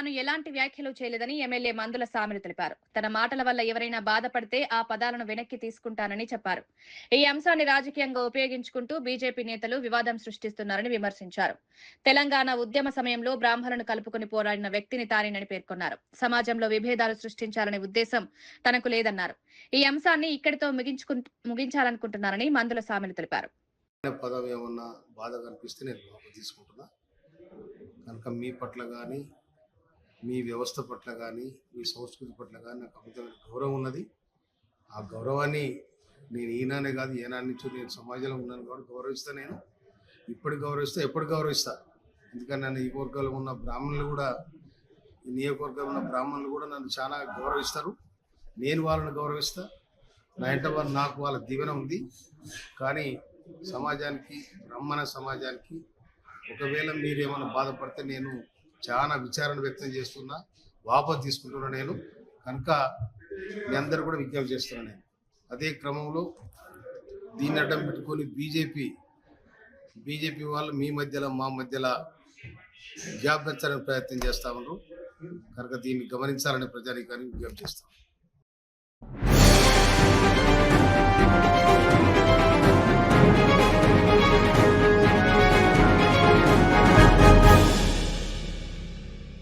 తాను ఎలాంటి వ్యాఖ్యలు చేయలేదని ఎమ్మెల్యే మందుల సామిరి తెలిపారు. తన మాటల వల్ల ఎవరైనా బాధపడితే ఆ పదాలను వెనక్కి తీసుకుంటానని చెప్పారు. ఈ అంశాన్ని రాజకీయంగా ఉపయోగించుకుంటూ బీజేపీ నేతలు వివాదం సృష్టిస్తున్నారని విమర్శించారు. తెలంగాణ ఉద్యమ సమయంలో బ్రాహ్మణులను కలుపుకుని పోరాడిన వ్యక్తిని తానేనని పేర్కొన్నారు. సమాజంలో విభేదాలు సృష్టించాలనే ఉద్దేశం తనకు లేదన్నారు. ఈ అంశాన్ని ఇక్కడితో ముగించాలనుకుంటున్నారని మందుల సామిరి తెలిపారు. పదం ఏమన్నా బాధ కనిపిస్తే నేను తీసుకుంటున్నా. కనుక మీ పట్ల కానీ, మీ వ్యవస్థ పట్ల కానీ, మీ సంస్కృతి పట్ల కానీ నాకు అమితమైన గౌరవం ఉన్నది. ఆ గౌరవాన్ని నేను ఈనానే కాదు ఏనాటి నుంచో నేను సమాజంలో ఉన్నాను కాబట్టి గౌరవిస్తా. నేను ఇప్పటికి గౌరవిస్తా, ఎప్పుడు గౌరవిస్తా. ఎందుకంటే నన్ను ఈ వర్గాల్లో ఉన్న బ్రాహ్మణులు కూడా, ఈ నియోజకవర్గంలో ఉన్న బ్రాహ్మణులు కూడా నన్ను చాలా గౌరవిస్తారు. నేను వాళ్ళని గౌరవిస్తా. నా ఇంట వాళ్ళు నాకు వాళ్ళ దీవెన ఉంది. కానీ సమాజానికి, బ్రాహ్మణ సమాజానికి ఒకవేళ మీరేమైనా బాధపడితే నేను చాలా విచారణ వ్యక్తం చేస్తున్నా, వాపసు తీసుకుంటున్నా. నేను కనుక మీ అందరూ కూడా విజ్ఞప్తి చేస్తున్నా. నేను అదే క్రమంలో దీన్ని అడ్డం పెట్టుకొని బీజేపీ వాళ్ళు మీ మధ్యలో మా మధ్యలో గ్యాప్ పెంచడానికి ప్రయత్నం చేస్తా ఉన్నారు. కనుక దీన్ని గమనించాలని ప్రజానీకానికి విజ్ఞప్తి చేస్తాం.